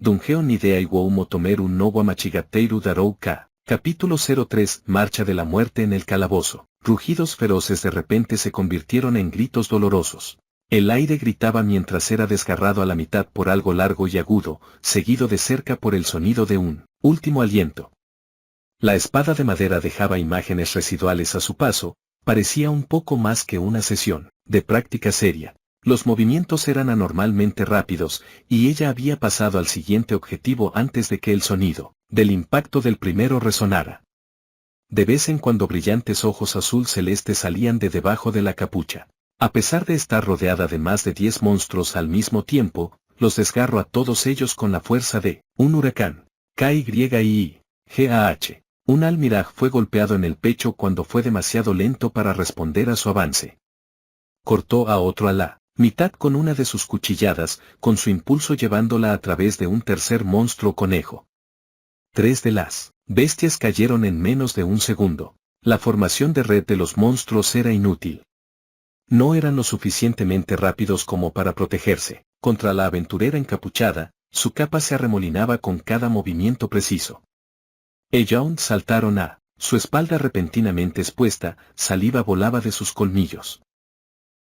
Dungeo Nidea Iwou Motomeru no wa Machigateiru Darou Ka. Capítulo 03. Marcha de la muerte en el calabozo. Rugidos feroces de repente se convirtieron en gritos dolorosos. El aire gritaba mientras era desgarrado a la mitad por algo largo y agudo, seguido de cerca por el sonido de un último aliento. La espada de madera dejaba imágenes residuales a su paso, parecía un poco más que una sesión de práctica seria. Los movimientos eran anormalmente rápidos, y ella había pasado al siguiente objetivo antes de que el sonido del impacto del primero resonara. De vez en cuando brillantes ojos azul celeste salían de debajo de la capucha. A pesar de estar rodeada de más de 10 monstruos al mismo tiempo, los desgarró a todos ellos con la fuerza de un huracán. KYGAH. Un almiraj fue golpeado en el pecho cuando fue demasiado lento para responder a su avance. Cortó a otro a la mitad con una de sus cuchilladas, con su impulso llevándola a través de un tercer monstruo conejo. 3 de las bestias cayeron en menos de un segundo. La formación de red de los monstruos era inútil. No eran lo suficientemente rápidos como para protegerse. Contra la aventurera encapuchada, su capa se arremolinaba con cada movimiento preciso. Ellos saltaron a su espalda repentinamente expuesta, saliva volaba de sus colmillos.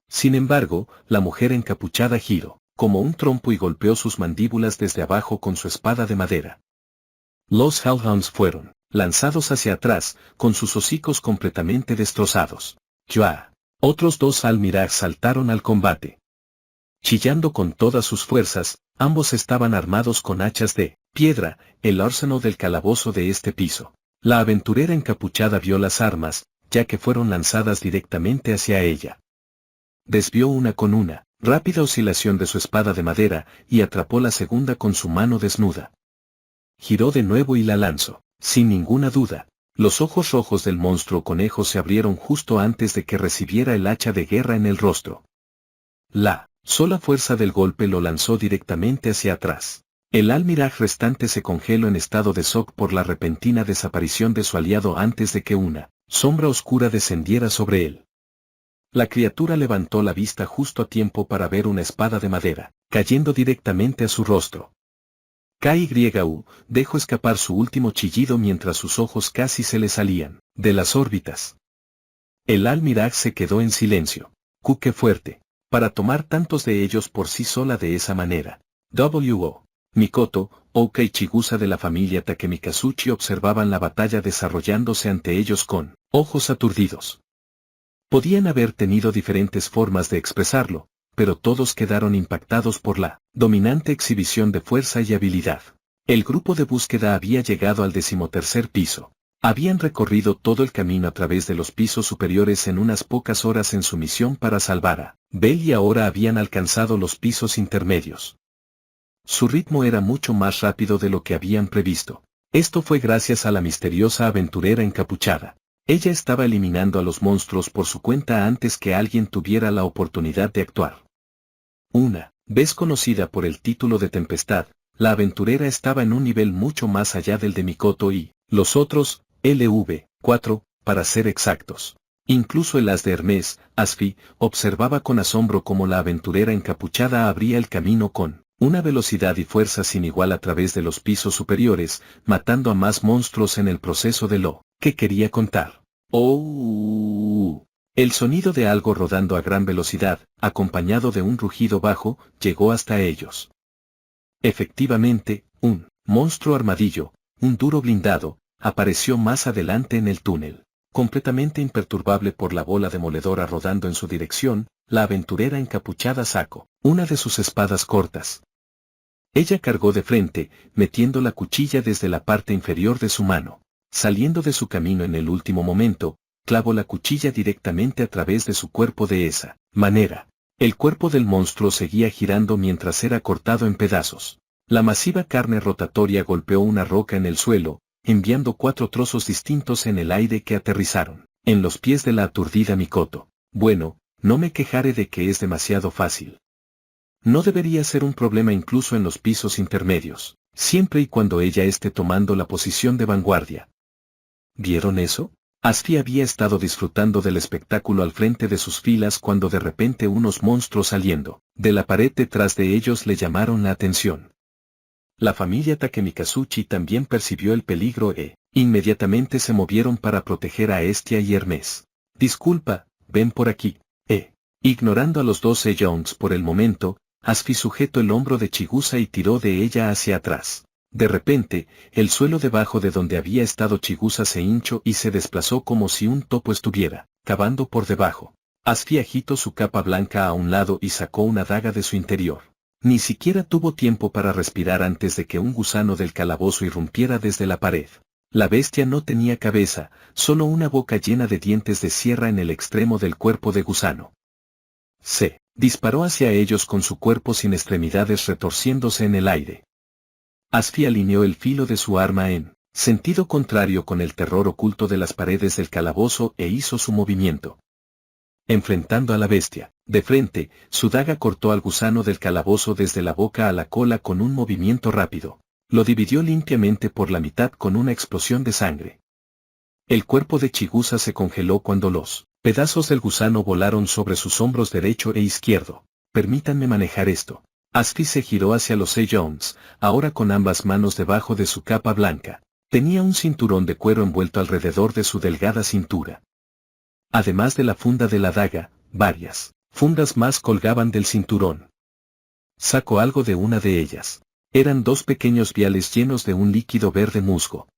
Sin embargo, la mujer encapuchada giró como un trompo y golpeó sus mandíbulas desde abajo con su espada de madera. Los Hellhounds fueron lanzados hacia atrás, con sus hocicos completamente destrozados. Otros 2 almiraj saltaron al combate. Chillando con todas sus fuerzas, ambos estaban armados con hachas de piedra, el arsenal del calabozo de este piso. La aventurera encapuchada vio las armas, ya que fueron lanzadas directamente hacia ella. Desvió una con una rápida oscilación de su espada de madera, y atrapó la segunda con su mano desnuda. Giró de nuevo y la lanzó. Sin ninguna duda, los ojos rojos del monstruo conejo se abrieron justo antes de que recibiera el hacha de guerra en el rostro. La sola fuerza del golpe lo lanzó directamente hacia atrás. El almiraj restante se congeló en estado de shock por la repentina desaparición de su aliado antes de que una sombra oscura descendiera sobre él. La criatura levantó la vista justo a tiempo para ver una espada de madera, cayendo directamente a su rostro. KYU dejó escapar su último chillido mientras sus ojos casi se le salían de las órbitas. El almiraj se quedó en silencio. ¡Qué fuerte! Para tomar tantos de ellos por sí sola de esa manera. W.O. Mikoto, Oka y Chigusa de la familia Takemikazuchi observaban la batalla desarrollándose ante ellos con ojos aturdidos. Podían haber tenido diferentes formas de expresarlo, pero todos quedaron impactados por la dominante exhibición de fuerza y habilidad. El grupo de búsqueda había llegado al 13º piso. Habían recorrido todo el camino a través de los pisos superiores en unas pocas horas en su misión para salvar a Bell y ahora habían alcanzado los pisos intermedios. Su ritmo era mucho más rápido de lo que habían previsto. Esto fue gracias a la misteriosa aventurera encapuchada. Ella estaba eliminando a los monstruos por su cuenta antes que alguien tuviera la oportunidad de actuar. Una vez conocida por el título de Tempestad, la aventurera estaba en un nivel mucho más allá del de Mikoto y los otros, LV4, para ser exactos. Incluso el as de Hermes, Asfi, observaba con asombro cómo la aventurera encapuchada abría el camino con una velocidad y fuerza sin igual a través de los pisos superiores, matando a más monstruos en el proceso de lo que quería contar. ¡Oh! El sonido de algo rodando a gran velocidad, acompañado de un rugido bajo, llegó hasta ellos. Efectivamente, un monstruo armadillo, un duro blindado, apareció más adelante en el túnel. Completamente imperturbable por la bola demoledora rodando en su dirección, la aventurera encapuchada sacó una de sus espadas cortas. Ella cargó de frente, metiendo la cuchilla desde la parte inferior de su mano. Saliendo de su camino en el último momento, clavó la cuchilla directamente a través de su cuerpo de esa manera. El cuerpo del monstruo seguía girando mientras era cortado en pedazos. La masiva carne rotatoria golpeó una roca en el suelo, enviando 4 trozos distintos en el aire que aterrizaron en los pies de la aturdida Mikoto. Bueno, no me quejaré de que es demasiado fácil. No debería ser un problema incluso en los pisos intermedios, siempre y cuando ella esté tomando la posición de vanguardia. ¿Vieron eso? Asfi había estado disfrutando del espectáculo al frente de sus filas cuando de repente unos monstruos saliendo de la pared detrás de ellos le llamaron la atención. La familia Takemikazuchi también percibió el peligro e, inmediatamente se movieron para proteger a Hestia y Hermes. Disculpa, ven por aquí. Ignorando a los dos Sejouns por el momento, Asfi sujetó el hombro de Chigusa y tiró de ella hacia atrás. De repente, el suelo debajo de donde había estado Chigusa se hinchó y se desplazó como si un topo estuviera cavando por debajo. Asfi agitó su capa blanca a un lado y sacó una daga de su interior. Ni siquiera tuvo tiempo para respirar antes de que un gusano del calabozo irrumpiera desde la pared. La bestia no tenía cabeza, solo una boca llena de dientes de sierra en el extremo del cuerpo de gusano. Se disparó hacia ellos con su cuerpo sin extremidades retorciéndose en el aire. Asfi alineó el filo de su arma en sentido contrario con el terror oculto de las paredes del calabozo e hizo su movimiento. Enfrentando a la bestia, de frente, su daga cortó al gusano del calabozo desde la boca a la cola con un movimiento rápido. Lo dividió limpiamente por la mitad con una explosión de sangre. El cuerpo de Chigusa se congeló cuando los pedazos del gusano volaron sobre sus hombros derecho e izquierdo. Permítanme manejar esto. Asfi se giró hacia los Sejouns, ahora con ambas manos debajo de su capa blanca. Tenía un cinturón de cuero envuelto alrededor de su delgada cintura. Además de la funda de la daga, varias fundas más colgaban del cinturón. Sacó algo de una de ellas. Eran dos pequeños viales llenos de un líquido verde musgo.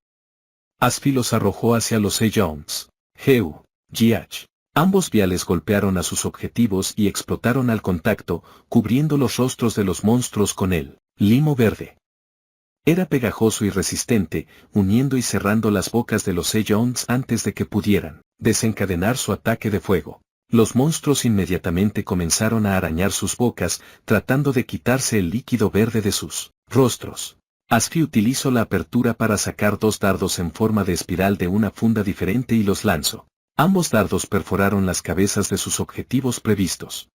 Asfi los arrojó hacia los Sejouns. Heu, Jiach. Ambos viales golpearon a sus objetivos y explotaron al contacto, cubriendo los rostros de los monstruos con el limo verde. Era pegajoso y resistente, uniendo y cerrando las bocas de los Sejouns antes de que pudieran desencadenar su ataque de fuego. Los monstruos inmediatamente comenzaron a arañar sus bocas, tratando de quitarse el líquido verde de sus rostros. Asfi utilizó la apertura para sacar dos dardos en forma de espiral de una funda diferente y los lanzó. Ambos dardos perforaron las cabezas de sus objetivos previstos.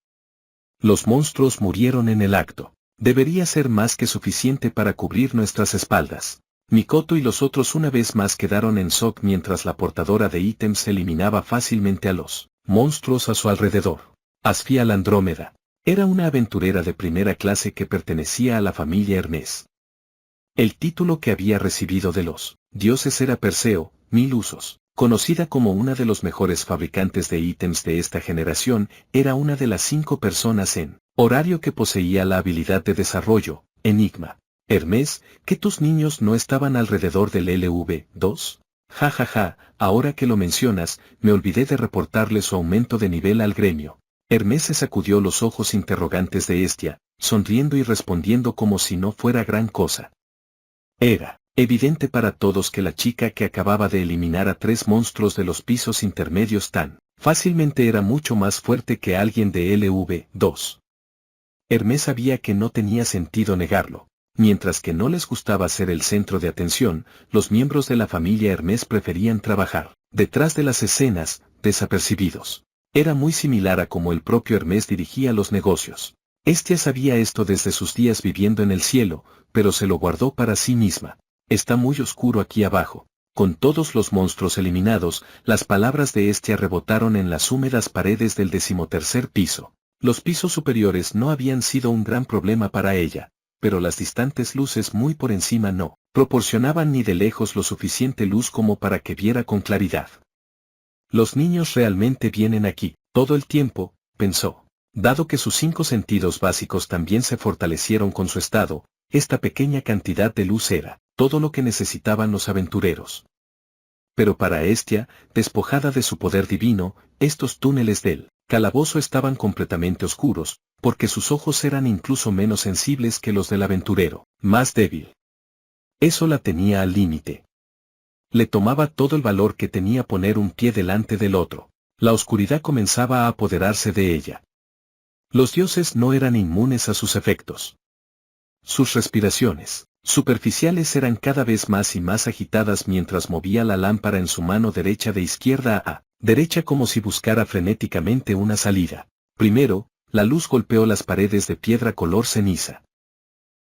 Los monstruos murieron en el acto. Debería ser más que suficiente para cubrir nuestras espaldas. Mikoto y los otros una vez más quedaron en shock mientras la portadora de ítems eliminaba fácilmente a los monstruos a su alrededor. Asfi la Andrómeda. Era una aventurera de primera clase que pertenecía a la familia Hermes. El título que había recibido de los dioses era Perseo, 1000 usos. Conocida como una de los mejores fabricantes de ítems de esta generación, era una de las 5 personas en horario que poseía la habilidad de desarrollo, Enigma. Hermes, ¿que tus niños no estaban alrededor del LV2? Ja, ahora que lo mencionas, me olvidé de reportarle su aumento de nivel al gremio. Hermes se sacudió los ojos interrogantes de Hestia, sonriendo y respondiendo como si no fuera gran cosa. Era evidente para todos que la chica que acababa de eliminar a 3 monstruos de los pisos intermedios tan fácilmente era mucho más fuerte que alguien de LV2. Hermes sabía que no tenía sentido negarlo. Mientras que no les gustaba ser el centro de atención, los miembros de la familia Hermes preferían trabajar detrás de las escenas, desapercibidos. Era muy similar a cómo el propio Hermes dirigía los negocios. Hestia sabía esto desde sus días viviendo en el cielo, pero se lo guardó para sí misma. Está muy oscuro aquí abajo. Con todos los monstruos eliminados, las palabras de Hestia rebotaron en las húmedas paredes del 13º piso. Los pisos superiores no habían sido un gran problema para ella, pero las distantes luces muy por encima no proporcionaban ni de lejos lo suficiente luz como para que viera con claridad. Los niños realmente vienen aquí, todo el tiempo, pensó. Dado que sus 5 sentidos básicos también se fortalecieron con su estado, esta pequeña cantidad de luz era todo lo que necesitaban los aventureros. Pero para Hestia, despojada de su poder divino, estos túneles del calabozo estaban completamente oscuros, porque sus ojos eran incluso menos sensibles que los del aventurero, más débil. Eso la tenía al límite. Le tomaba todo el valor que tenía poner un pie delante del otro. La oscuridad comenzaba a apoderarse de ella. Los dioses no eran inmunes a sus efectos. Sus respiraciones superficiales eran cada vez más y más agitadas mientras movía la lámpara en su mano derecha de izquierda a derecha como si buscara frenéticamente una salida. Primero, la luz golpeó las paredes de piedra color ceniza.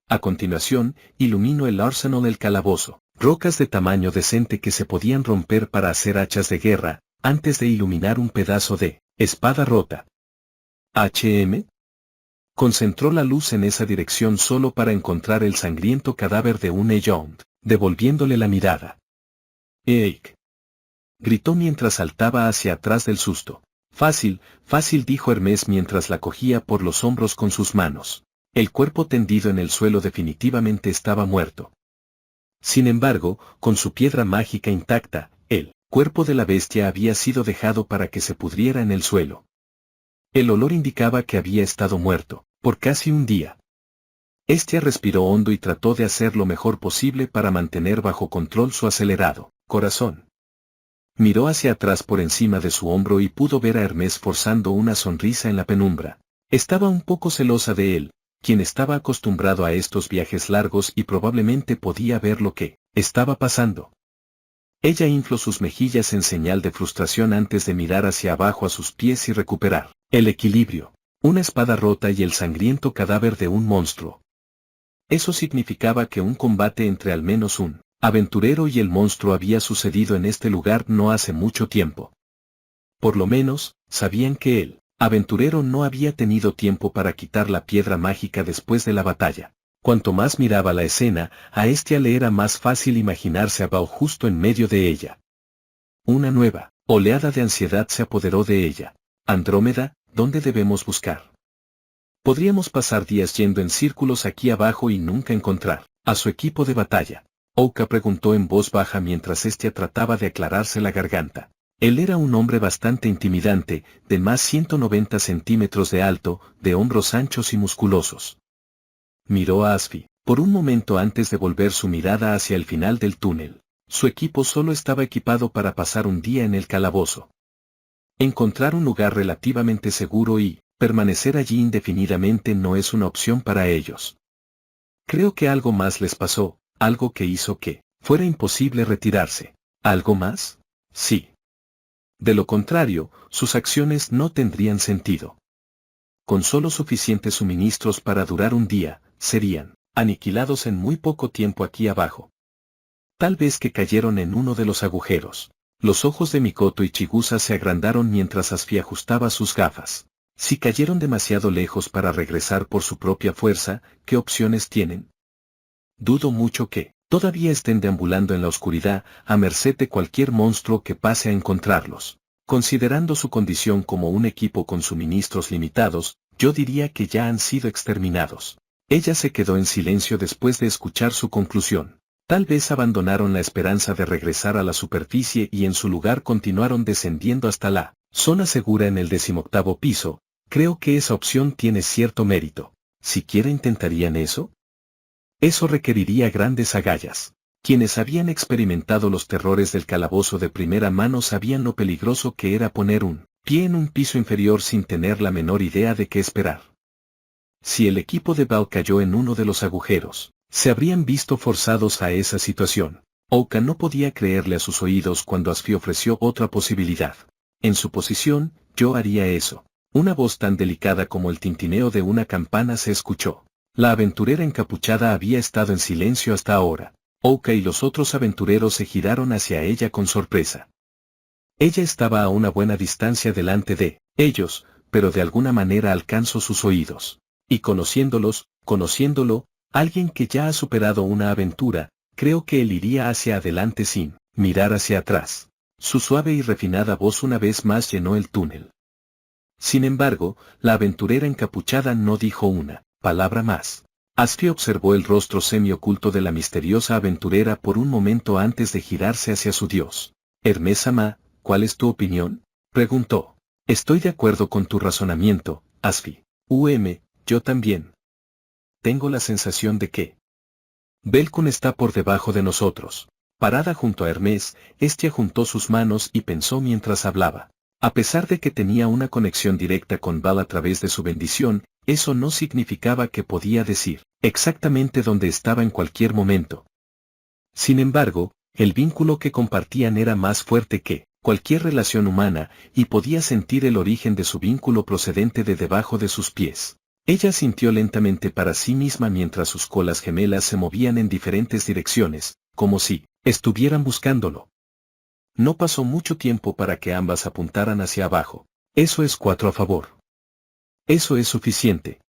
A continuación, iluminó el arsenal del calabozo, rocas de tamaño decente que se podían romper para hacer hachas de guerra, antes de iluminar un pedazo de espada rota. ¿HM? Concentró la luz en esa dirección solo para encontrar el sangriento cadáver de un Elrond, devolviéndole la mirada. ¡Eik! Gritó mientras saltaba hacia atrás del susto. Fácil, fácil, dijo Hermes mientras la cogía por los hombros con sus manos. El cuerpo tendido en el suelo definitivamente estaba muerto. Sin embargo, con su piedra mágica intacta, el cuerpo de la bestia había sido dejado para que se pudriera en el suelo. El olor indicaba que había estado muerto, por casi un día. Estia respiró hondo y trató de hacer lo mejor posible para mantener bajo control su acelerado corazón. Miró hacia atrás por encima de su hombro y pudo ver a Hermes forzando una sonrisa en la penumbra. Estaba un poco celosa de él, quien estaba acostumbrado a estos viajes largos y probablemente podía ver lo que estaba pasando. Ella infló sus mejillas en señal de frustración antes de mirar hacia abajo a sus pies y recuperar el equilibrio. Una espada rota y el sangriento cadáver de un monstruo. Eso significaba que un combate entre al menos un aventurero y el monstruo había sucedido en este lugar no hace mucho tiempo. Por lo menos, sabían que el aventurero no había tenido tiempo para quitar la piedra mágica después de la batalla. Cuanto más miraba la escena, a Estia le era más fácil imaginarse a Bao justo en medio de ella. Una nueva oleada de ansiedad se apoderó de ella. Andrómeda, ¿dónde debemos buscar? Podríamos pasar días yendo en círculos aquí abajo y nunca encontrar a su equipo de batalla. Ouka preguntó en voz baja mientras Estia trataba de aclararse la garganta. Él era un hombre bastante intimidante, de más 190 centímetros de alto, de hombros anchos y musculosos. Miró a Asfi, por un momento antes de volver su mirada hacia el final del túnel. Su equipo solo estaba equipado para pasar un día en el calabozo. Encontrar un lugar relativamente seguro y permanecer allí indefinidamente no es una opción para ellos. Creo que algo más les pasó, algo que hizo que fuera imposible retirarse. ¿Algo más? Sí. De lo contrario, sus acciones no tendrían sentido. Con solo suficientes suministros para durar un día, serían aniquilados en muy poco tiempo aquí abajo. Tal vez que cayeron en uno de los agujeros. Los ojos de Mikoto y Chigusa se agrandaron mientras Asfi ajustaba sus gafas. Si cayeron demasiado lejos para regresar por su propia fuerza, ¿qué opciones tienen? Dudo mucho que todavía estén deambulando en la oscuridad, a merced de cualquier monstruo que pase a encontrarlos. Considerando su condición como un equipo con suministros limitados, yo diría que ya han sido exterminados. Ella se quedó en silencio después de escuchar su conclusión. Tal vez abandonaron la esperanza de regresar a la superficie y en su lugar continuaron descendiendo hasta la zona segura en el 18º piso. Creo que esa opción tiene cierto mérito. ¿Siquiera intentarían eso? Eso requeriría grandes agallas. Quienes habían experimentado los terrores del calabozo de primera mano sabían lo peligroso que era poner un pie en un piso inferior sin tener la menor idea de qué esperar. Si el equipo de Bao cayó en uno de los agujeros, se habrían visto forzados a esa situación. Ouka no podía creerle a sus oídos cuando Asfi ofreció otra posibilidad. En su posición, yo haría eso. Una voz tan delicada como el tintineo de una campana se escuchó. La aventurera encapuchada había estado en silencio hasta ahora. Ouka y los otros aventureros se giraron hacia ella con sorpresa. Ella estaba a una buena distancia delante de ellos, pero de alguna manera alcanzó sus oídos. Y conociéndolo, alguien que ya ha superado una aventura, creo que él iría hacia adelante sin mirar hacia atrás. Su suave y refinada voz una vez más llenó el túnel. Sin embargo, la aventurera encapuchada no dijo una palabra más. Asfi observó el rostro semioculto de la misteriosa aventurera por un momento antes de girarse hacia su dios. Hermes-sama, ¿cuál es tu opinión? Preguntó. Estoy de acuerdo con tu razonamiento, Asfi. Yo también. Tengo la sensación de que Belkun está por debajo de nosotros. Parada junto a Hermes, Estia juntó sus manos y pensó mientras hablaba. A pesar de que tenía una conexión directa con Val a través de su bendición, eso no significaba que podía decir exactamente dónde estaba en cualquier momento. Sin embargo, el vínculo que compartían era más fuerte que cualquier relación humana, y podía sentir el origen de su vínculo procedente de debajo de sus pies. Ella sintió lentamente para sí misma mientras sus colas gemelas se movían en diferentes direcciones, como si estuvieran buscándolo. No pasó mucho tiempo para que ambas apuntaran hacia abajo. Eso es 4 a favor. Eso es suficiente.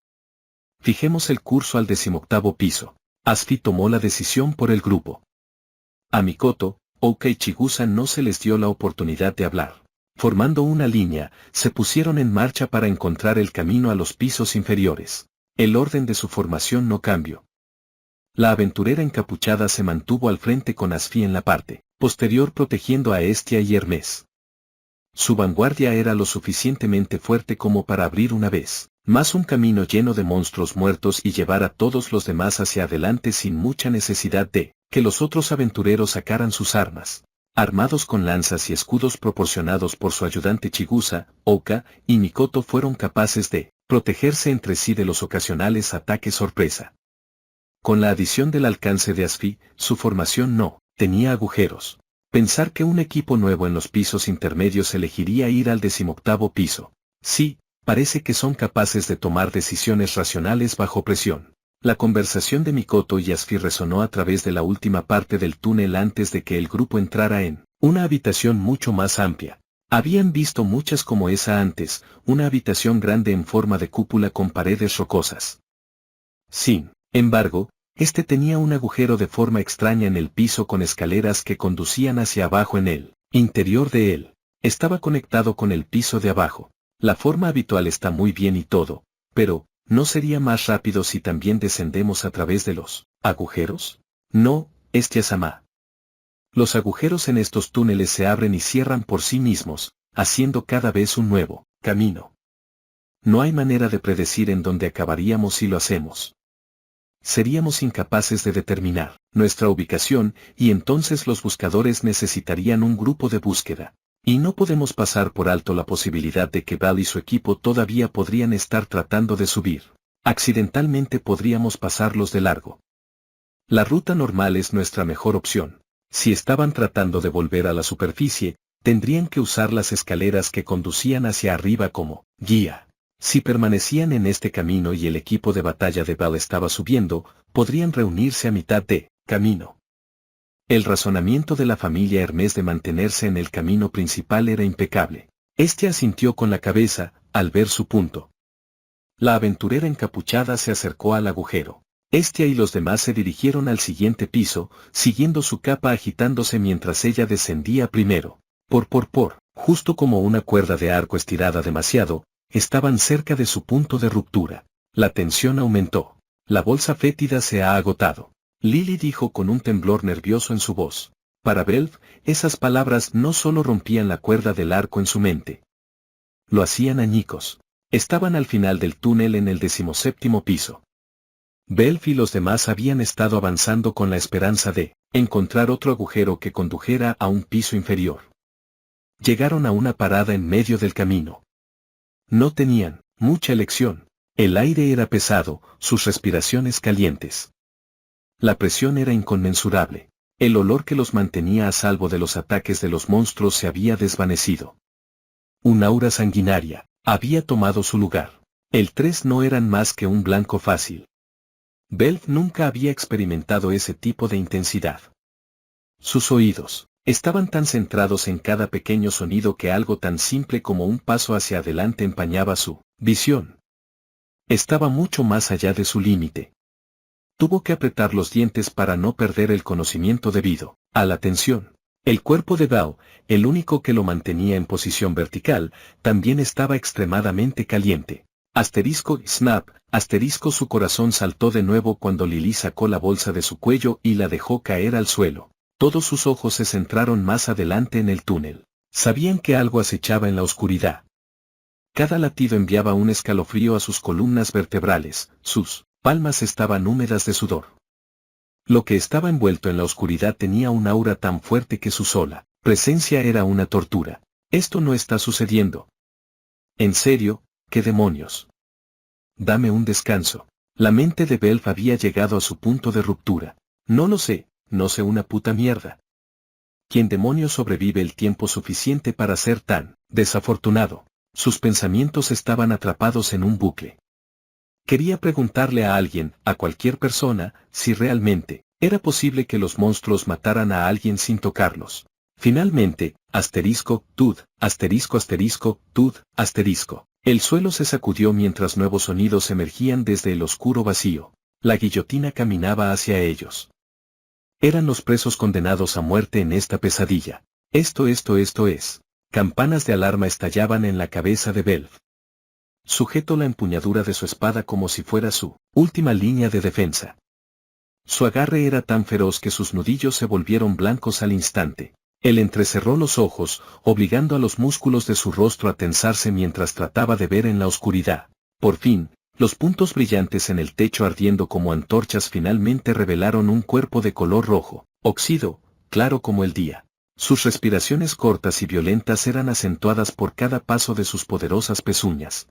Fijemos el curso al 18º piso. Asfi tomó la decisión por el grupo. A Mikoto, Oka y Chigusa no se les dio la oportunidad de hablar. Formando una línea, se pusieron en marcha para encontrar el camino a los pisos inferiores. El orden de su formación no cambió. La aventurera encapuchada se mantuvo al frente con Asfi en la parte posterior protegiendo a Hestia y Hermes. Su vanguardia era lo suficientemente fuerte como para abrir una vez más un camino lleno de monstruos muertos y llevar a todos los demás hacia adelante sin mucha necesidad de que los otros aventureros sacaran sus armas. Armados con lanzas y escudos proporcionados por su ayudante Chigusa, Oka y Mikoto fueron capaces de protegerse entre sí de los ocasionales ataques sorpresa. Con la adición del alcance de Asfi, su formación no tenía agujeros. Pensar que un equipo nuevo en los pisos intermedios elegiría ir al 18º piso. Sí, parece que son capaces de tomar decisiones racionales bajo presión. La conversación de Mikoto y Asfi resonó a través de la última parte del túnel antes de que el grupo entrara en una habitación mucho más amplia. Habían visto muchas como esa antes, una habitación grande en forma de cúpula con paredes rocosas. Sin embargo, este tenía un agujero de forma extraña en el piso con escaleras que conducían hacia abajo en el interior de él. Estaba conectado con el piso de abajo. La forma habitual está muy bien y todo, pero ¿no sería más rápido si también descendemos a través de los agujeros? No, Hestia-sama. Los agujeros en estos túneles se abren y cierran por sí mismos, haciendo cada vez un nuevo camino. No hay manera de predecir en dónde acabaríamos si lo hacemos. Seríamos incapaces de determinar nuestra ubicación y entonces los buscadores necesitarían un grupo de búsqueda. Y no podemos pasar por alto la posibilidad de que Val y su equipo todavía podrían estar tratando de subir. Accidentalmente podríamos pasarlos de largo. La ruta normal es nuestra mejor opción. Si estaban tratando de volver a la superficie, tendrían que usar las escaleras que conducían hacia arriba como guía. Si permanecían en este camino y el equipo de batalla de Val estaba subiendo, podrían reunirse a mitad de camino. El razonamiento de la familia Hermes de mantenerse en el camino principal era impecable. Este asintió con la cabeza, al ver su punto. La aventurera encapuchada se acercó al agujero. Hestia y los demás se dirigieron al siguiente piso, siguiendo su capa agitándose mientras ella descendía primero. Justo como una cuerda de arco estirada demasiado, estaban cerca de su punto de ruptura. La tensión aumentó. La bolsa fétida se ha agotado. Lily dijo con un temblor nervioso en su voz. Para Belf, esas palabras no solo rompían la cuerda del arco en su mente. Lo hacían añicos. Estaban al final del túnel en el 17º piso. Belf y los demás habían estado avanzando con la esperanza de encontrar otro agujero que condujera a un piso inferior. Llegaron a una parada en medio del camino. No tenían mucha elección. El aire era pesado, sus respiraciones calientes. La presión era inconmensurable. El olor que los mantenía a salvo de los ataques de los monstruos se había desvanecido. Un aura sanguinaria había tomado su lugar. El 3 no eran más que un blanco fácil. Belf nunca había experimentado ese tipo de intensidad. Sus oídos estaban tan centrados en cada pequeño sonido que algo tan simple como un paso hacia adelante empañaba su visión. Estaba mucho más allá de su límite. Tuvo que apretar los dientes para no perder el conocimiento debido a la tensión. El cuerpo de Bao, el único que lo mantenía en posición vertical, también estaba extremadamente caliente. Snap, su corazón saltó de nuevo cuando Lily sacó la bolsa de su cuello y la dejó caer al suelo. Todos sus ojos se centraron más adelante en el túnel. Sabían que algo acechaba en la oscuridad. Cada latido enviaba un escalofrío a sus columnas vertebrales, sus palmas estaban húmedas de sudor. Lo que estaba envuelto en la oscuridad tenía un aura tan fuerte que su sola presencia era una tortura. Esto no está sucediendo. En serio, ¿qué demonios? Dame un descanso. La mente de Belf había llegado a su punto de ruptura. No lo sé, no sé una puta mierda. ¿Quién demonios sobrevive el tiempo suficiente para ser tan desafortunado? Sus pensamientos estaban atrapados en un bucle. Quería preguntarle a alguien, a cualquier persona, si realmente era posible que los monstruos mataran a alguien sin tocarlos. Finalmente, tud, tud, El suelo se sacudió mientras nuevos sonidos emergían desde el oscuro vacío. La guillotina caminaba hacia ellos. Eran los presos condenados a muerte en esta pesadilla. Esto es. Campanas de alarma estallaban en la cabeza de Belf. Sujetó la empuñadura de su espada como si fuera su última línea de defensa. Su agarre era tan feroz que sus nudillos se volvieron blancos al instante. Él entrecerró los ojos, obligando a los músculos de su rostro a tensarse mientras trataba de ver en la oscuridad. Por fin, los puntos brillantes en el techo ardiendo como antorchas finalmente revelaron un cuerpo de color rojo, óxido, claro como el día. Sus respiraciones cortas y violentas eran acentuadas por cada paso de sus poderosas pezuñas.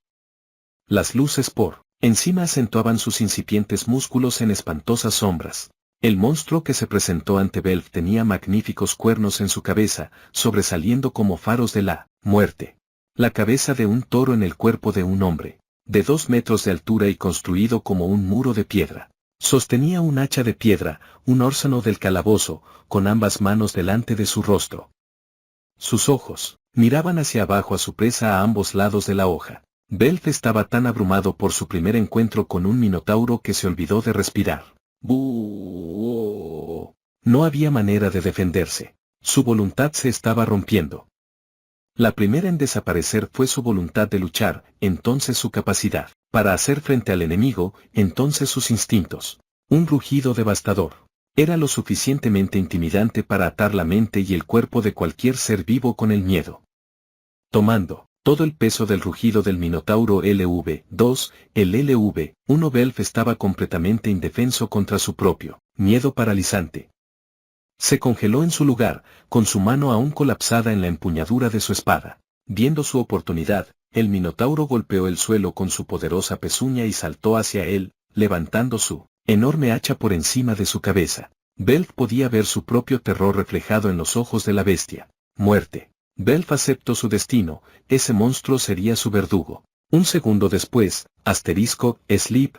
Las luces por encima acentuaban sus incipientes músculos en espantosas sombras. El monstruo que se presentó ante Belf tenía magníficos cuernos en su cabeza, sobresaliendo como faros de la muerte. La cabeza de un toro en el cuerpo de un hombre, de 2 metros de altura y construido como un muro de piedra. Sostenía un hacha de piedra, un órsano del calabozo, con ambas manos delante de su rostro. Sus ojos miraban hacia abajo a su presa a ambos lados de la hoja. Belf estaba tan abrumado por su primer encuentro con un minotauro que se olvidó de respirar. ¡Buh! No había manera de defenderse. Su voluntad se estaba rompiendo. La primera en desaparecer fue su voluntad de luchar, entonces su capacidad para hacer frente al enemigo, entonces sus instintos. Un rugido devastador. Era lo suficientemente intimidante para atar la mente y el cuerpo de cualquier ser vivo con el miedo. Tomando todo el peso del rugido del Minotauro LV-2, el LV-1 Belf estaba completamente indefenso contra su propio miedo paralizante. Se congeló en su lugar, con su mano aún colapsada en la empuñadura de su espada. Viendo su oportunidad, el Minotauro golpeó el suelo con su poderosa pezuña y saltó hacia él, levantando su enorme hacha por encima de su cabeza. Belf podía ver su propio terror reflejado en los ojos de la bestia. Muerte. Belf aceptó su destino, ese monstruo sería su verdugo. Un segundo después, sleep,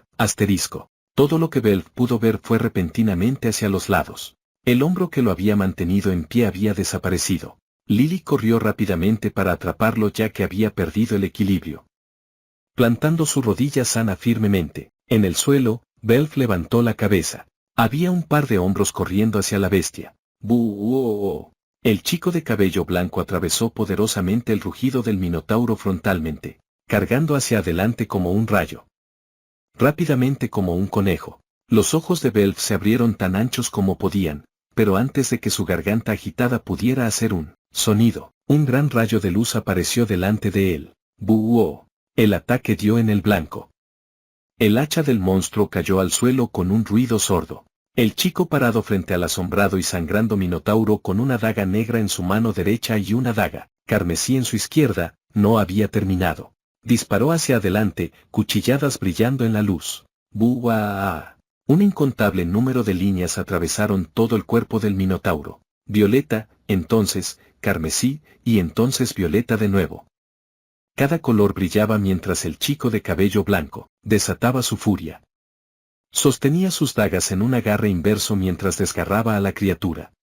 todo lo que Belf pudo ver fue repentinamente hacia los lados. El hombro que lo había mantenido en pie había desaparecido. Lily corrió rápidamente para atraparlo ya que había perdido el equilibrio. Plantando su rodilla sana firmemente en el suelo, Belf levantó la cabeza. Había un par de hombros corriendo hacia la bestia. ¡Buh! El chico de cabello blanco atravesó poderosamente el rugido del Minotauro frontalmente, cargando hacia adelante como un rayo. Rápidamente como un conejo. Los ojos de Belf se abrieron tan anchos como podían, pero antes de que su garganta agitada pudiera hacer un sonido, un gran rayo de luz apareció delante de él. ¡Buh! El ataque dio en el blanco. El hacha del monstruo cayó al suelo con un ruido sordo. El chico parado frente al asombrado y sangrando Minotauro con una daga negra en su mano derecha y una daga carmesí en su izquierda, no había terminado. Disparó hacia adelante, cuchilladas brillando en la luz. ¡Buah! Un incontable número de líneas atravesaron todo el cuerpo del Minotauro. Violeta, entonces, carmesí, y entonces violeta de nuevo. Cada color brillaba mientras el chico de cabello blanco desataba su furia. Sostenía sus dagas en un agarre inverso mientras desgarraba a la criatura.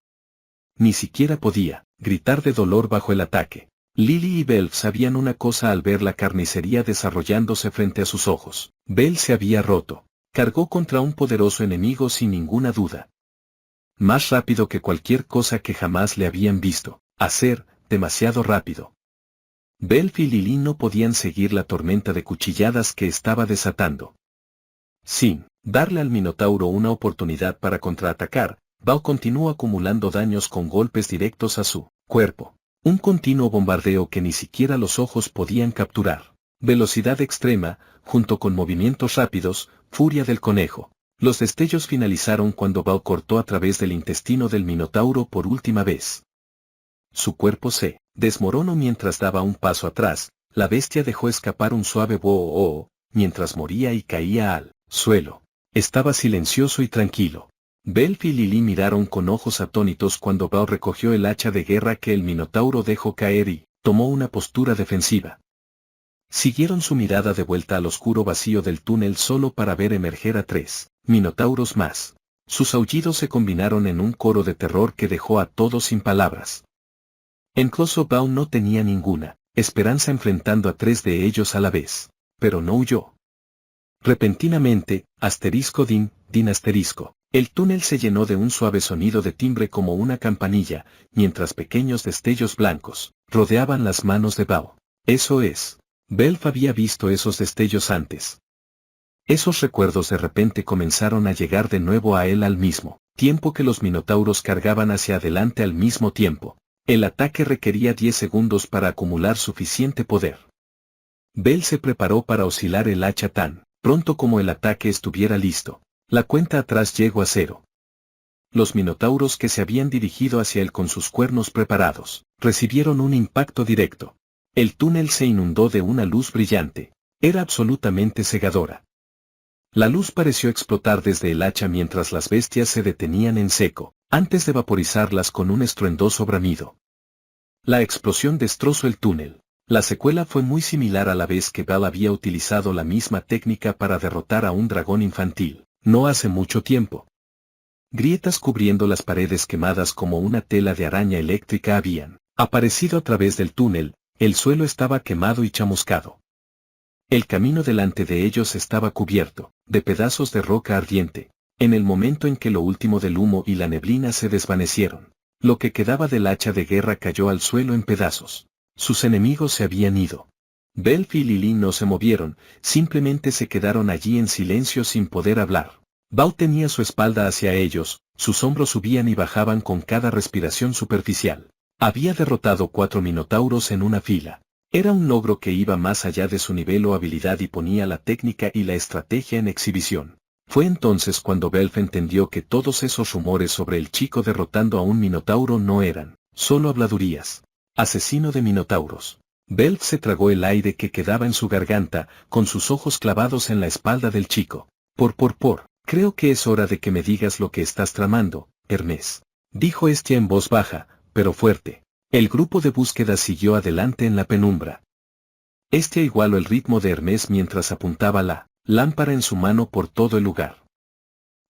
Ni siquiera podía gritar de dolor bajo el ataque. Lily y Belf sabían una cosa al ver la carnicería desarrollándose frente a sus ojos. Belf se había roto. Cargó contra un poderoso enemigo sin ninguna duda. Más rápido que cualquier cosa que jamás le habían visto. Hacer, demasiado rápido. Belf y Lily no podían seguir la tormenta de cuchilladas que estaba desatando. Sin darle al Minotauro una oportunidad para contraatacar, Bao continuó acumulando daños con golpes directos a su cuerpo. Un continuo bombardeo que ni siquiera los ojos podían capturar. Velocidad extrema, junto con movimientos rápidos, furia del conejo. Los destellos finalizaron cuando Bao cortó a través del intestino del Minotauro por última vez. Su cuerpo se desmoronó mientras daba un paso atrás, la bestia dejó escapar un suave "boo", mientras moría y caía al suelo. Estaba silencioso y tranquilo. Belf y Lily miraron con ojos atónitos cuando Bao recogió el hacha de guerra que el Minotauro dejó caer y tomó una postura defensiva. Siguieron su mirada de vuelta al oscuro vacío del túnel solo para ver emerger a 3 minotauros más. Sus aullidos se combinaron en un coro de terror que dejó a todos sin palabras. En close-up Bao no tenía ninguna Esperanza enfrentando a 3 de ellos a la vez. Pero no huyó. Repentinamente, din asterisco. El túnel se llenó de un suave sonido de timbre como una campanilla, mientras pequeños destellos blancos rodeaban las manos de Bao. Eso es. Belf había visto esos destellos antes. Esos recuerdos de repente comenzaron a llegar de nuevo a él al mismo tiempo que los minotauros cargaban hacia adelante al mismo tiempo. El ataque requería 10 segundos para acumular suficiente poder. Bel se preparó para oscilar el hacha tan pronto como el ataque estuviera listo. La cuenta atrás llegó a 0. Los minotauros que se habían dirigido hacia él con sus cuernos preparados, recibieron un impacto directo. El túnel se inundó de una luz brillante. Era absolutamente cegadora. La luz pareció explotar desde el hacha mientras las bestias se detenían en seco, antes de vaporizarlas con un estruendoso bramido. La explosión destrozó el túnel. La secuela fue muy similar a la vez que Bel había utilizado la misma técnica para derrotar a un dragón infantil, no hace mucho tiempo. Grietas cubriendo las paredes quemadas como una tela de araña eléctrica habían aparecido a través del túnel, el suelo estaba quemado y chamuscado. El camino delante de ellos estaba cubierto de pedazos de roca ardiente. En el momento en que lo último del humo y la neblina se desvanecieron, lo que quedaba del hacha de guerra cayó al suelo en pedazos. Sus enemigos se habían ido. Belf y Lili no se movieron, simplemente se quedaron allí en silencio sin poder hablar. Bao tenía su espalda hacia ellos, sus hombros subían y bajaban con cada respiración superficial. Había derrotado 4 minotauros en una fila. Era un logro que iba más allá de su nivel o habilidad y ponía la técnica y la estrategia en exhibición. Fue entonces cuando Belf entendió que todos esos rumores sobre el chico derrotando a un minotauro no eran solo habladurías. Asesino de minotauros. Belf se tragó el aire que quedaba en su garganta, con sus ojos clavados en la espalda del chico. Creo que es hora de que me digas lo que estás tramando, Hermes. Dijo Hestia en voz baja, pero fuerte. El grupo de búsqueda siguió adelante en la penumbra. Hestia igualó el ritmo de Hermes mientras apuntaba la lámpara en su mano por todo el lugar.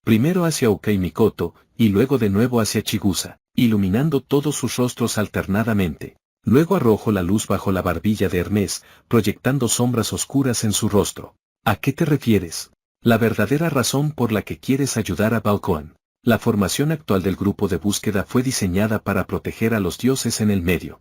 Primero hacia Oka y Mikoto, y luego de nuevo hacia Chigusa, iluminando todos sus rostros alternadamente. Luego arrojó la luz bajo la barbilla de Hermes, proyectando sombras oscuras en su rostro. ¿A qué te refieres? La verdadera razón por la que quieres ayudar a Balcoan. La formación actual del grupo de búsqueda fue diseñada para proteger a los dioses en el medio.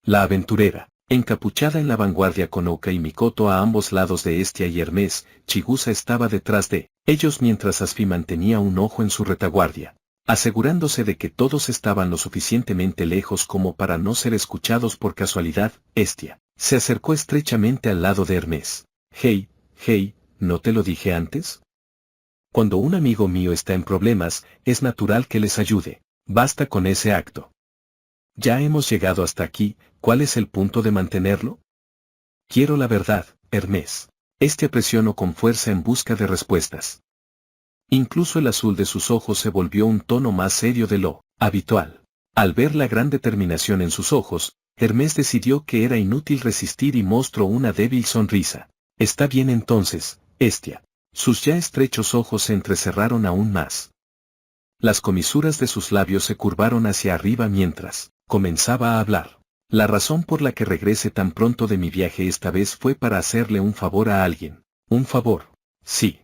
La aventurera, encapuchada en la vanguardia con Oka y Mikoto a ambos lados de Hestia y Hermes, Chigusa estaba detrás de ellos mientras Asfi mantenía un ojo en su retaguardia, asegurándose de que todos estaban lo suficientemente lejos como para no ser escuchados por casualidad. Hestia se acercó estrechamente al lado de Hermes. Hey, ¿no te lo dije antes? Cuando un amigo mío está en problemas, es natural que les ayude. Basta con ese acto. Ya hemos llegado hasta aquí, ¿cuál es el punto de mantenerlo? Quiero la verdad, Hermes. Hestia presionó con fuerza en busca de respuestas. Incluso el azul de sus ojos se volvió un tono más serio de lo habitual. Al ver la gran determinación en sus ojos, Hermes decidió que era inútil resistir y mostró una débil sonrisa. Está bien entonces, Hestia. Sus ya estrechos ojos se entrecerraron aún más. Las comisuras de sus labios se curvaron hacia arriba mientras comenzaba a hablar. La razón por la que regrese tan pronto de mi viaje esta vez fue para hacerle un favor a alguien. ¿Un favor? Sí.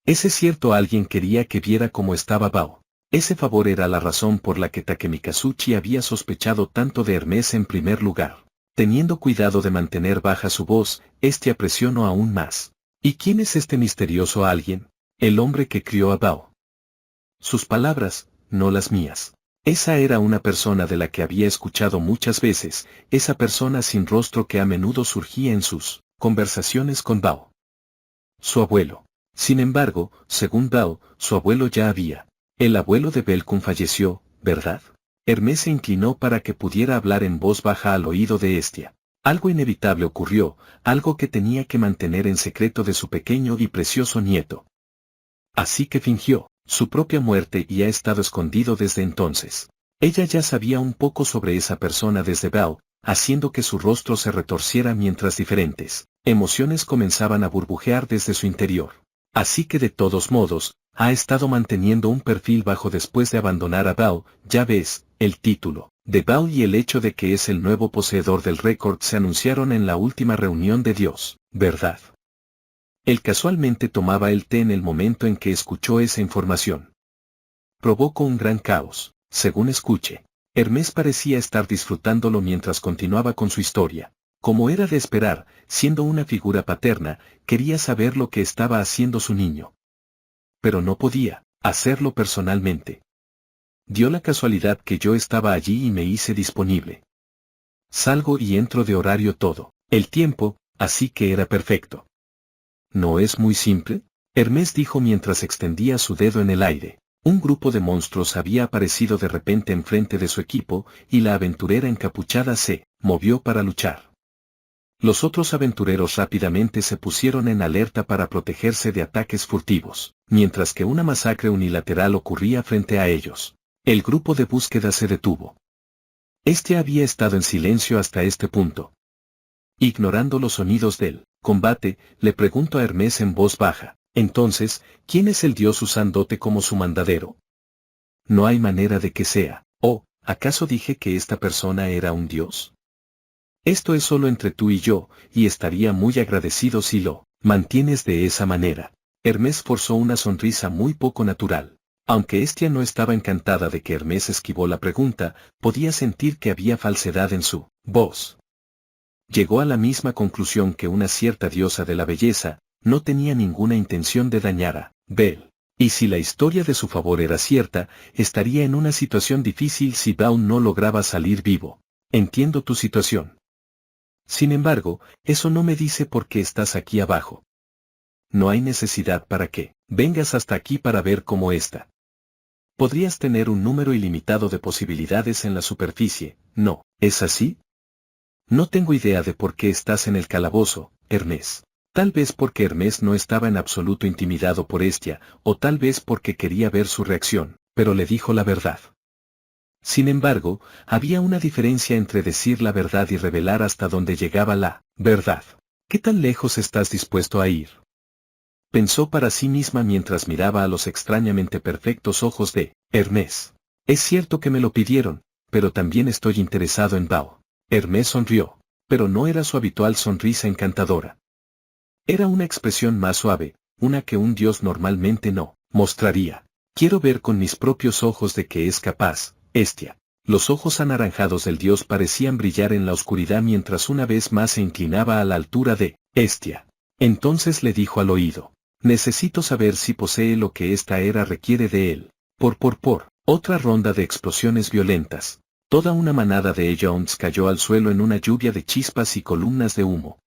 Ese cierto alguien quería que viera cómo estaba Bao. Ese favor era la razón por la que Takemikazuchi había sospechado tanto de Hermes en primer lugar. Teniendo cuidado de mantener baja su voz, Hestia presionó aún más. ¿Y quién es este misterioso alguien? El hombre que crió a Bao. Sus palabras, no las mías. Esa era una persona de la que había escuchado muchas veces, esa persona sin rostro que a menudo surgía en sus conversaciones con Bao. Su abuelo. Sin embargo, según Bao, su abuelo ya había. El abuelo de Belkun falleció, ¿verdad? Hermes se inclinó para que pudiera hablar en voz baja al oído de Hestia. Algo inevitable ocurrió, algo que tenía que mantener en secreto de su pequeño y precioso nieto. Así que fingió su propia muerte y ha estado escondido desde entonces. Ella ya sabía un poco sobre esa persona desde Bao, haciendo que su rostro se retorciera mientras diferentes emociones comenzaban a burbujear desde su interior. Así que de todos modos, ha estado manteniendo un perfil bajo después de abandonar a Bao, ya ves, el título de Bao y el hecho de que es el nuevo poseedor del récord se anunciaron en la última reunión de Dios, ¿verdad? Él casualmente tomaba el té en el momento en que escuchó esa información. Provocó un gran caos, según escuche. Hermes parecía estar disfrutándolo mientras continuaba con su historia. Como era de esperar, siendo una figura paterna, quería saber lo que estaba haciendo su niño. Pero no podía hacerlo personalmente. Dio la casualidad que yo estaba allí y me hice disponible. Salgo y entro de horario todo el tiempo, así que era perfecto. ¿No es muy simple? Hermes dijo mientras extendía su dedo en el aire. Un grupo de monstruos había aparecido de repente enfrente de su equipo, y la aventurera encapuchada se movió para luchar. Los otros aventureros rápidamente se pusieron en alerta para protegerse de ataques furtivos, mientras que una masacre unilateral ocurría frente a ellos. El grupo de búsqueda se detuvo. Este había estado en silencio hasta este punto. Ignorando los sonidos del combate, le preguntó a Hermes en voz baja, entonces, ¿quién es el dios usándote como su mandadero? No hay manera de que sea. ¿O, acaso dije que esta persona era un dios? Esto es solo entre tú y yo, y estaría muy agradecido si lo mantienes de esa manera. Hermes forzó una sonrisa muy poco natural. Aunque Hestia no estaba encantada de que Hermes esquivó la pregunta, podía sentir que había falsedad en su voz. Llegó a la misma conclusión que una cierta diosa de la belleza, no tenía ninguna intención de dañar a Bel. Y si la historia de su favor era cierta, estaría en una situación difícil si Dawn no lograba salir vivo. Entiendo tu situación. Sin embargo, eso no me dice por qué estás aquí abajo. No hay necesidad para que vengas hasta aquí para ver cómo está. Podrías tener un número ilimitado de posibilidades en la superficie, ¿no es así? No tengo idea de por qué estás en el calabozo, Hermes. Tal vez porque Hermes no estaba en absoluto intimidado por Hestia, o tal vez porque quería ver su reacción, pero le dijo la verdad. Sin embargo, había una diferencia entre decir la verdad y revelar hasta dónde llegaba la verdad. ¿Qué tan lejos estás dispuesto a ir? Pensó para sí misma mientras miraba a los extrañamente perfectos ojos de Hermes. Es cierto que me lo pidieron, pero también estoy interesado en Bao. Hermes sonrió, pero no era su habitual sonrisa encantadora. Era una expresión más suave, una que un dios normalmente no mostraría. Quiero ver con mis propios ojos de qué es capaz, Hestia. Los ojos anaranjados del dios parecían brillar en la oscuridad mientras una vez más se inclinaba a la altura de Hestia. Entonces le dijo al oído. Necesito saber si posee lo que esta era requiere de él. Otra ronda de explosiones violentas. Toda una manada de Jones cayó al suelo en una lluvia de chispas y columnas de humo.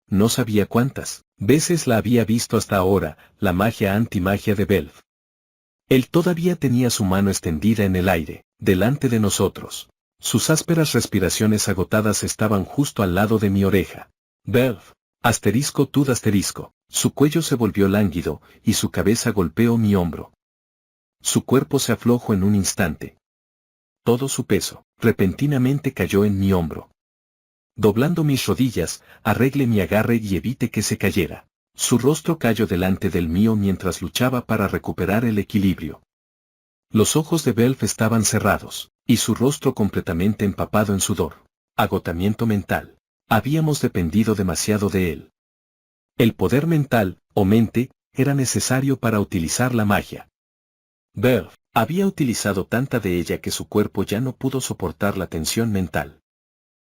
No sabía cuántas veces la había visto hasta ahora, la magia antimagia de Belf. Él todavía tenía su mano extendida en el aire, delante de nosotros. Sus ásperas respiraciones agotadas estaban justo al lado de mi oreja. Belf. tud. Su cuello se volvió lánguido, y su cabeza golpeó mi hombro. Su cuerpo se aflojó en un instante. Todo su peso, repentinamente cayó en mi hombro. Doblando mis rodillas, arreglé mi agarre y evité que se cayera. Su rostro cayó delante del mío mientras luchaba para recuperar el equilibrio. Los ojos de Belf estaban cerrados, y su rostro completamente empapado en sudor. Agotamiento mental. Habíamos dependido demasiado de él. El poder mental, o mente, era necesario para utilizar la magia. Belf había utilizado tanta de ella que su cuerpo ya no pudo soportar la tensión mental.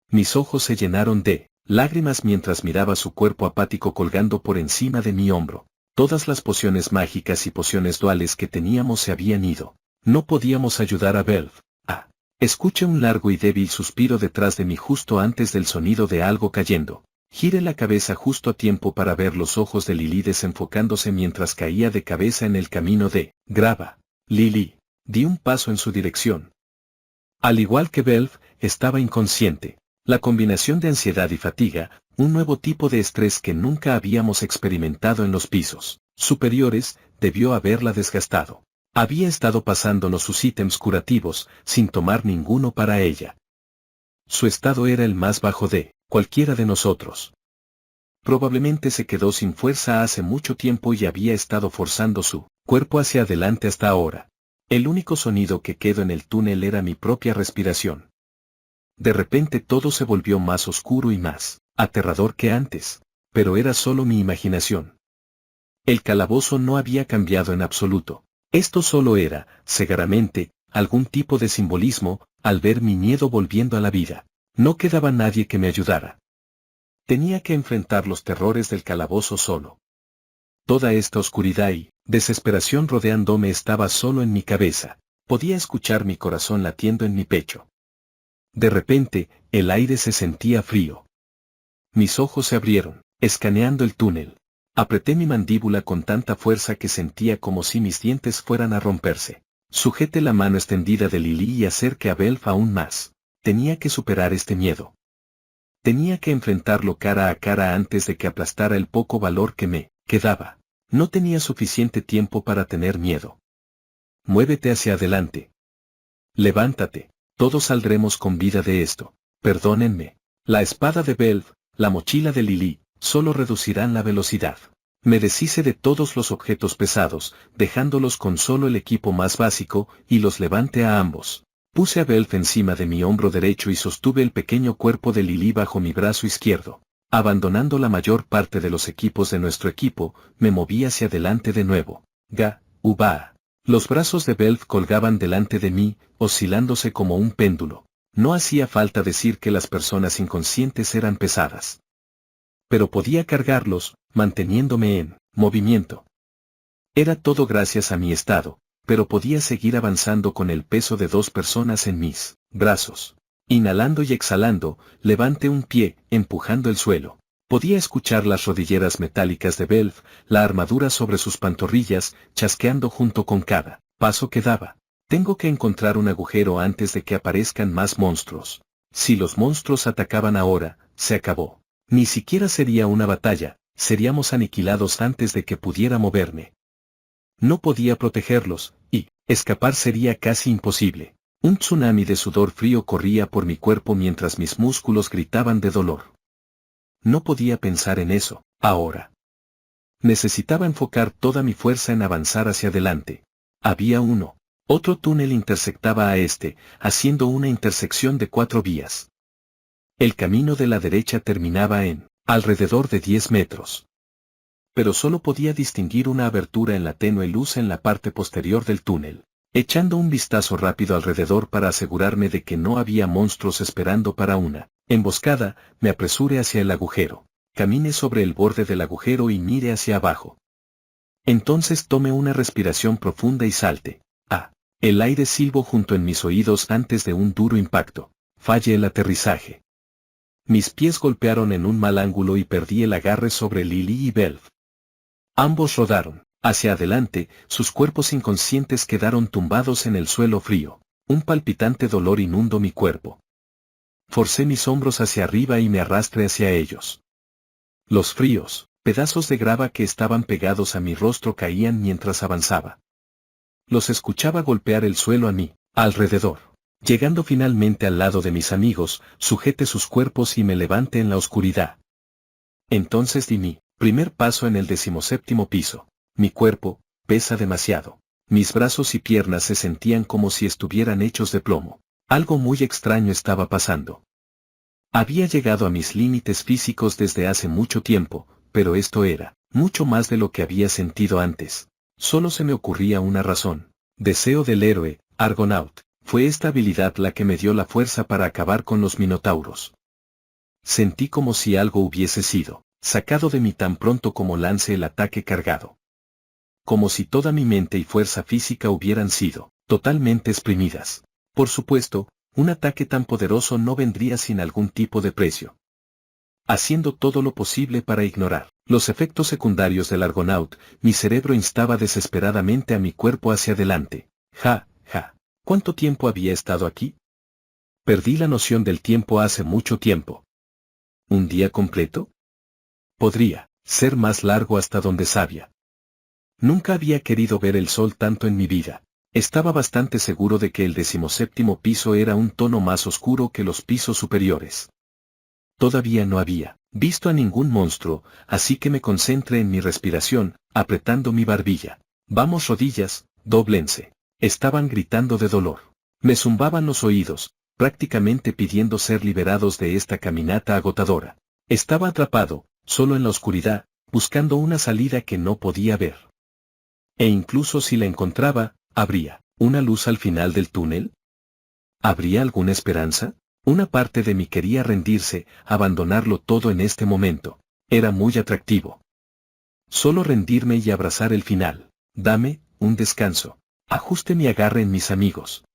Mis ojos se llenaron de lágrimas mientras miraba su cuerpo apático colgando por encima de mi hombro. Todas las pociones mágicas y pociones duales que teníamos se habían ido. No podíamos ayudar a Belf. Escuché un largo y débil suspiro detrás de mí justo antes del sonido de algo cayendo. Giré la cabeza justo a tiempo para ver los ojos de Lily desenfocándose mientras caía de cabeza en el camino de grava. Lily. Di un paso en su dirección. Al igual que Belf, estaba inconsciente. La combinación de ansiedad y fatiga, un nuevo tipo de estrés que nunca habíamos experimentado en los pisos superiores, debió haberla desgastado. Había estado pasándonos sus ítems curativos, sin tomar ninguno para ella. Su estado era el más bajo de cualquiera de nosotros. Probablemente se quedó sin fuerza hace mucho tiempo y había estado forzando su cuerpo hacia adelante hasta ahora. El único sonido que quedó en el túnel era mi propia respiración. De repente todo se volvió más oscuro y más aterrador que antes, pero era solo mi imaginación. El calabozo no había cambiado en absoluto. Esto solo era, cegaramente, algún tipo de simbolismo, al ver mi miedo volviendo a la vida. No quedaba nadie que me ayudara. Tenía que enfrentar los terrores del calabozo solo. Toda esta oscuridad y desesperación rodeándome estaba solo en mi cabeza. Podía escuchar mi corazón latiendo en mi pecho. De repente, el aire se sentía frío. Mis ojos se abrieron, escaneando el túnel. Apreté mi mandíbula con tanta fuerza que sentía como si mis dientes fueran a romperse. Sujeté la mano extendida de Lily y acerqué a Belf aún más. Tenía que superar este miedo. Tenía que enfrentarlo cara a cara antes de que aplastara el poco valor que me quedaba. No tenía suficiente tiempo para tener miedo. Muévete hacia adelante. Levántate, todos saldremos con vida de esto. Perdónenme. La espada de Belf, la mochila de Lily, solo reducirán la velocidad. Me deshice de todos los objetos pesados, dejándolos con solo el equipo más básico, y los levanté a ambos. Puse a Belf encima de mi hombro derecho y sostuve el pequeño cuerpo de Lily bajo mi brazo izquierdo. Abandonando la mayor parte de los equipos de nuestro equipo, me moví hacia adelante de nuevo. Uba. Los brazos de Belf colgaban delante de mí, oscilándose como un péndulo. No hacía falta decir que las personas inconscientes eran pesadas. Pero podía cargarlos, manteniéndome en movimiento. Era todo gracias a mi estado, pero podía seguir avanzando con el peso de 2 personas en mis brazos. Inhalando y exhalando, levanté un pie, empujando el suelo. Podía escuchar las rodilleras metálicas de Belf, la armadura sobre sus pantorrillas, chasqueando junto con cada paso que daba. Tengo que encontrar un agujero antes de que aparezcan más monstruos. Si los monstruos atacaban ahora, se acabó. Ni siquiera sería una batalla, seríamos aniquilados antes de que pudiera moverme. No podía protegerlos, y escapar sería casi imposible. Un tsunami de sudor frío corría por mi cuerpo mientras mis músculos gritaban de dolor. No podía pensar en eso, ahora. Necesitaba enfocar toda mi fuerza en avanzar hacia adelante. Había otro túnel intersectaba a este, haciendo una intersección de 4 vías. El camino de la derecha terminaba en alrededor de 10 metros. Pero solo podía distinguir una abertura en la tenue luz en la parte posterior del túnel. Echando un vistazo rápido alrededor para asegurarme de que no había monstruos esperando para una emboscada, me apresuré hacia el agujero. Caminé sobre el borde del agujero y miré hacia abajo. Entonces tomé una respiración profunda y salte. El aire silbó junto en mis oídos antes de un duro impacto. Fallé el aterrizaje. Mis pies golpearon en un mal ángulo y perdí el agarre sobre Lily y Belf. Ambos rodaron hacia adelante, sus cuerpos inconscientes quedaron tumbados en el suelo frío. Un palpitante dolor inundó mi cuerpo. Forcé mis hombros hacia arriba y me arrastré hacia ellos. Los fríos pedazos de grava que estaban pegados a mi rostro caían mientras avanzaba. Los escuchaba golpear el suelo a mi alrededor. Llegando finalmente al lado de mis amigos, sujeté sus cuerpos y me levanté en la oscuridad. Entonces di mi primer paso en el 17º piso. Mi cuerpo pesa demasiado. Mis brazos y piernas se sentían como si estuvieran hechos de plomo. Algo muy extraño estaba pasando. Había llegado a mis límites físicos desde hace mucho tiempo, pero esto era mucho más de lo que había sentido antes. Solo se me ocurría una razón. Deseo del héroe, Argonaut. Fue esta habilidad la que me dio la fuerza para acabar con los minotauros. Sentí como si algo hubiese sido sacado de mí tan pronto como lance el ataque cargado. Como si toda mi mente y fuerza física hubieran sido totalmente exprimidas. Por supuesto, un ataque tan poderoso no vendría sin algún tipo de precio. Haciendo todo lo posible para ignorar los efectos secundarios del Argonaut, mi cerebro instaba desesperadamente a mi cuerpo hacia adelante. ¿Cuánto tiempo había estado aquí? Perdí la noción del tiempo hace mucho tiempo. ¿Un día completo? Podría ser más largo hasta donde sabía. Nunca había querido ver el sol tanto en mi vida. Estaba bastante seguro de que el 17º piso era un tono más oscuro que los pisos superiores. Todavía no había visto a ningún monstruo, así que me concentré en mi respiración, apretando mi barbilla. Vamos rodillas, dóblense. Estaban gritando de dolor. Me zumbaban los oídos, prácticamente pidiendo ser liberados de esta caminata agotadora. Estaba atrapado, solo en la oscuridad, buscando una salida que no podía ver. E incluso si la encontraba, ¿habría una luz al final del túnel? ¿Habría alguna esperanza? Una parte de mí quería rendirse, abandonarlo todo en este momento. Era muy atractivo. Solo rendirme y abrazar el final. Dame un descanso. Ajuste mi agarre en mis amigos.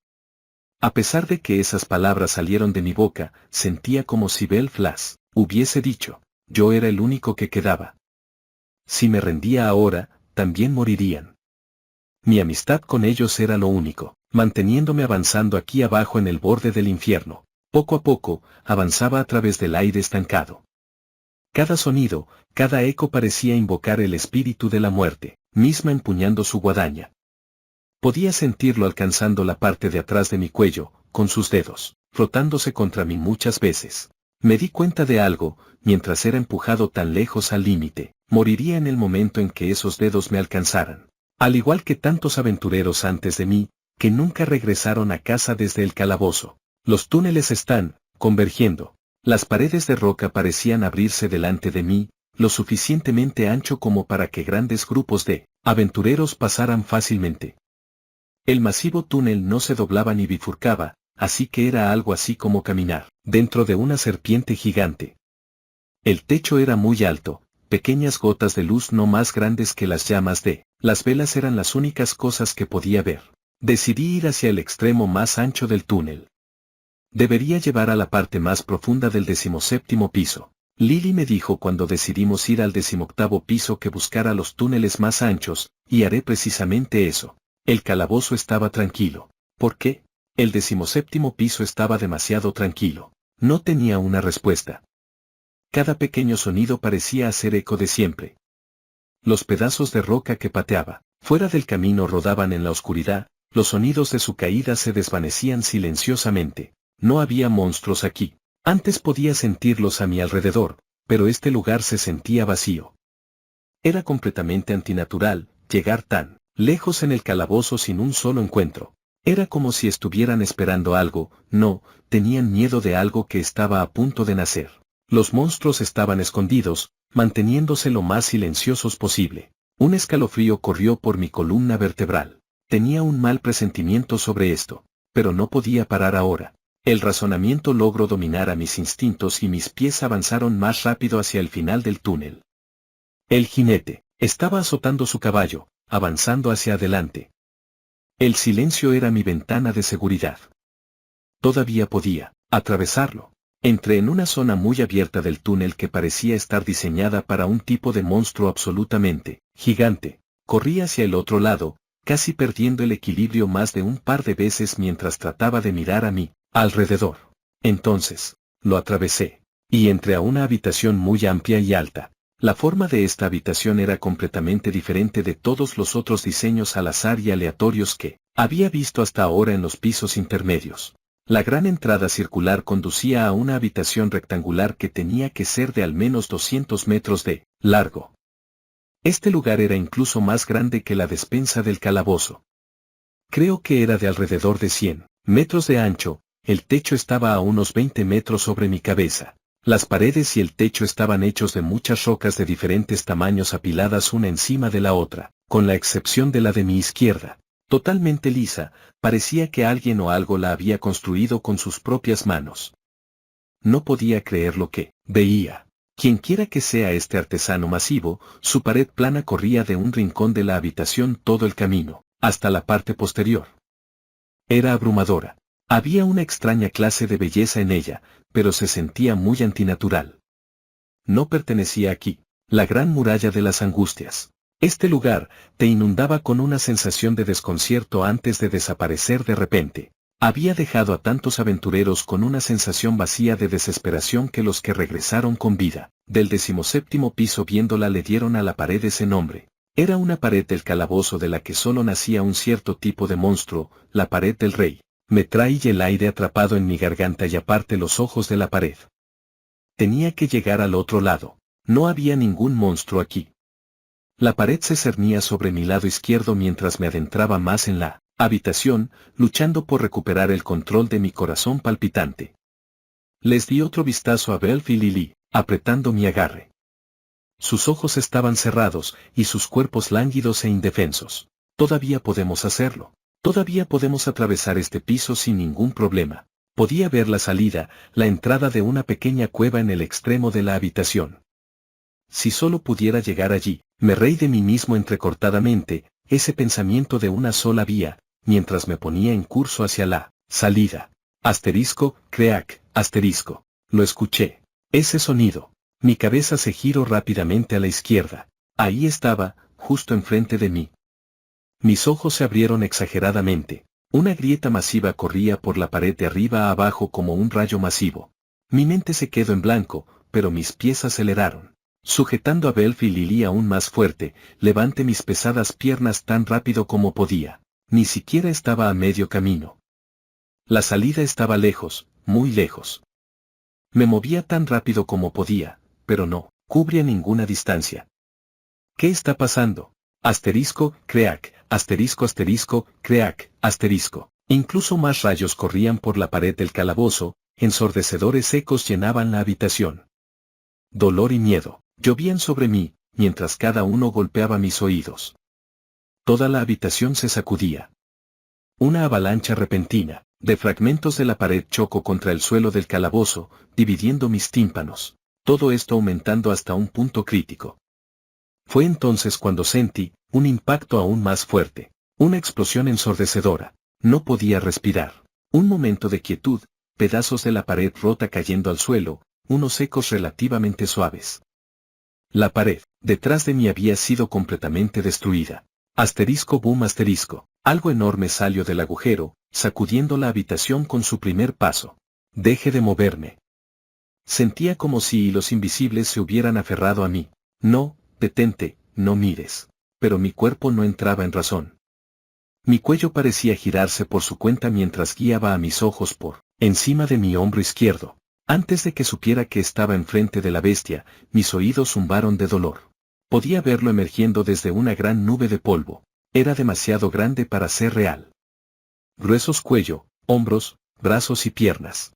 A pesar de que esas palabras salieron de mi boca, sentía como si Belfast hubiese dicho, yo era el único que quedaba. Si me rendía ahora, también morirían. Mi amistad con ellos era lo único, manteniéndome avanzando aquí abajo en el borde del infierno. Poco a poco, avanzaba a través del aire estancado. Cada sonido, cada eco parecía invocar el espíritu de la muerte, misma empuñando su guadaña. Podía sentirlo alcanzando la parte de atrás de mi cuello, con sus dedos, frotándose contra mí muchas veces. Me di cuenta de algo, mientras era empujado tan lejos al límite, moriría en el momento en que esos dedos me alcanzaran. Al igual que tantos aventureros antes de mí, que nunca regresaron a casa desde el calabozo. Los túneles están convergiendo. Las paredes de roca parecían abrirse delante de mí, lo suficientemente ancho como para que grandes grupos de aventureros pasaran fácilmente. El masivo túnel no se doblaba ni bifurcaba, así que era algo así como caminar dentro de una serpiente gigante. El techo era muy alto, pequeñas gotas de luz no más grandes que las llamas de las velas eran las únicas cosas que podía ver. Decidí ir hacia el extremo más ancho del túnel. Debería llevar a la parte más profunda del 17º piso. Lily me dijo cuando decidimos ir al 18º piso que buscara los túneles más anchos, y haré precisamente eso. El calabozo estaba tranquilo. ¿Por qué? El 17º piso estaba demasiado tranquilo. No tenía una respuesta. Cada pequeño sonido parecía hacer eco de siempre. Los pedazos de roca que pateaba, fuera del camino rodaban en la oscuridad, los sonidos de su caída se desvanecían silenciosamente. No había monstruos aquí. Antes podía sentirlos a mi alrededor, pero este lugar se sentía vacío. Era completamente antinatural, llegar tan lejos en el calabozo sin un solo encuentro. Era como si estuvieran esperando algo, no, tenían miedo de algo que estaba a punto de nacer. Los monstruos estaban escondidos, manteniéndose lo más silenciosos posible. Un escalofrío corrió por mi columna vertebral. Tenía un mal presentimiento sobre esto, pero no podía parar ahora. El razonamiento logró dominar a mis instintos y mis pies avanzaron más rápido hacia el final del túnel. El jinete estaba azotando su caballo, avanzando hacia adelante. El silencio era mi ventana de seguridad. Todavía podía atravesarlo. Entré en una zona muy abierta del túnel que parecía estar diseñada para un tipo de monstruo absolutamente gigante. Corrí hacia el otro lado, casi perdiendo el equilibrio más de un par de veces mientras trataba de mirar a mí alrededor. Entonces, lo atravesé, y entré a una habitación muy amplia y alta. La forma de esta habitación era completamente diferente de todos los otros diseños al azar y aleatorios que había visto hasta ahora en los pisos intermedios. La gran entrada circular conducía a una habitación rectangular que tenía que ser de al menos 200 metros de largo. Este lugar era incluso más grande que la despensa del calabozo. Creo que era de alrededor de 100 metros de ancho. El techo estaba a unos 20 metros sobre mi cabeza. Las paredes y el techo estaban hechos de muchas rocas de diferentes tamaños apiladas una encima de la otra, con la excepción de la de mi izquierda. Totalmente lisa, parecía que alguien o algo la había construido con sus propias manos. No podía creer lo que veía. Quienquiera que sea este artesano masivo, su pared plana corría de un rincón de la habitación todo el camino, hasta la parte posterior. Era abrumadora. Había una extraña clase de belleza en ella, pero se sentía muy antinatural. No pertenecía aquí. La gran muralla de las angustias. Este lugar te inundaba con una sensación de desconcierto antes de desaparecer de repente. Había dejado a tantos aventureros con una sensación vacía de desesperación que los que regresaron con vida del 17º piso viéndola le dieron a la pared ese nombre. Era una pared del calabozo de la que solo nacía un cierto tipo de monstruo, la pared del rey. Me traí el aire atrapado en mi garganta y aparte los ojos de la pared. Tenía que llegar al otro lado. No había ningún monstruo aquí. La pared se cernía sobre mi lado izquierdo mientras me adentraba más en la habitación, luchando por recuperar el control de mi corazón palpitante. Les di otro vistazo a Belf y Lily, apretando mi agarre. Sus ojos estaban cerrados y sus cuerpos lánguidos e indefensos. Todavía podemos hacerlo. Todavía podemos atravesar este piso sin ningún problema. Podía ver la salida, la entrada de una pequeña cueva en el extremo de la habitación. Si solo pudiera llegar allí, me reí de mí mismo entrecortadamente, ese pensamiento de una sola vía, mientras me ponía en curso hacia la salida. Asterisco, creak, asterisco. Lo escuché. Ese sonido. Mi cabeza se giró rápidamente a la izquierda. Ahí estaba, justo enfrente de mí. Mis ojos se abrieron exageradamente. Una grieta masiva corría por la pared de arriba a abajo como un rayo masivo. Mi mente se quedó en blanco, pero mis pies aceleraron. Sujetando a Belf y Lily aún más fuerte, levanté mis pesadas piernas tan rápido como podía. Ni siquiera estaba a medio camino. La salida estaba lejos, muy lejos. Me movía tan rápido como podía, pero no cubría ninguna distancia. ¿Qué está pasando? Asterisco, creak, asterisco, asterisco, creak, asterisco. Incluso más rayos corrían por la pared del calabozo, ensordecedores ecos llenaban la habitación. Dolor y miedo llovían sobre mí, mientras cada uno golpeaba mis oídos. Toda la habitación se sacudía. Una avalancha repentina de fragmentos de la pared chocó contra el suelo del calabozo, dividiendo mis tímpanos. Todo esto aumentando hasta un punto crítico. Fue entonces cuando sentí un impacto aún más fuerte, una explosión ensordecedora. No podía respirar. Un momento de quietud, pedazos de la pared rota cayendo al suelo, unos ecos relativamente suaves. La pared, detrás de mí había sido completamente destruida. Asterisco boom asterisco. Algo enorme salió del agujero, sacudiendo la habitación con su primer paso. Deje de moverme. Sentía como si hilos invisibles se hubieran aferrado a mí. No, detente, no mires. Pero mi cuerpo no entraba en razón. Mi cuello parecía girarse por su cuenta mientras guiaba a mis ojos por encima de mi hombro izquierdo. Antes de que supiera que estaba enfrente de la bestia, mis oídos zumbaron de dolor. Podía verlo emergiendo desde una gran nube de polvo. Era demasiado grande para ser real. Gruesos cuello, hombros, brazos y piernas.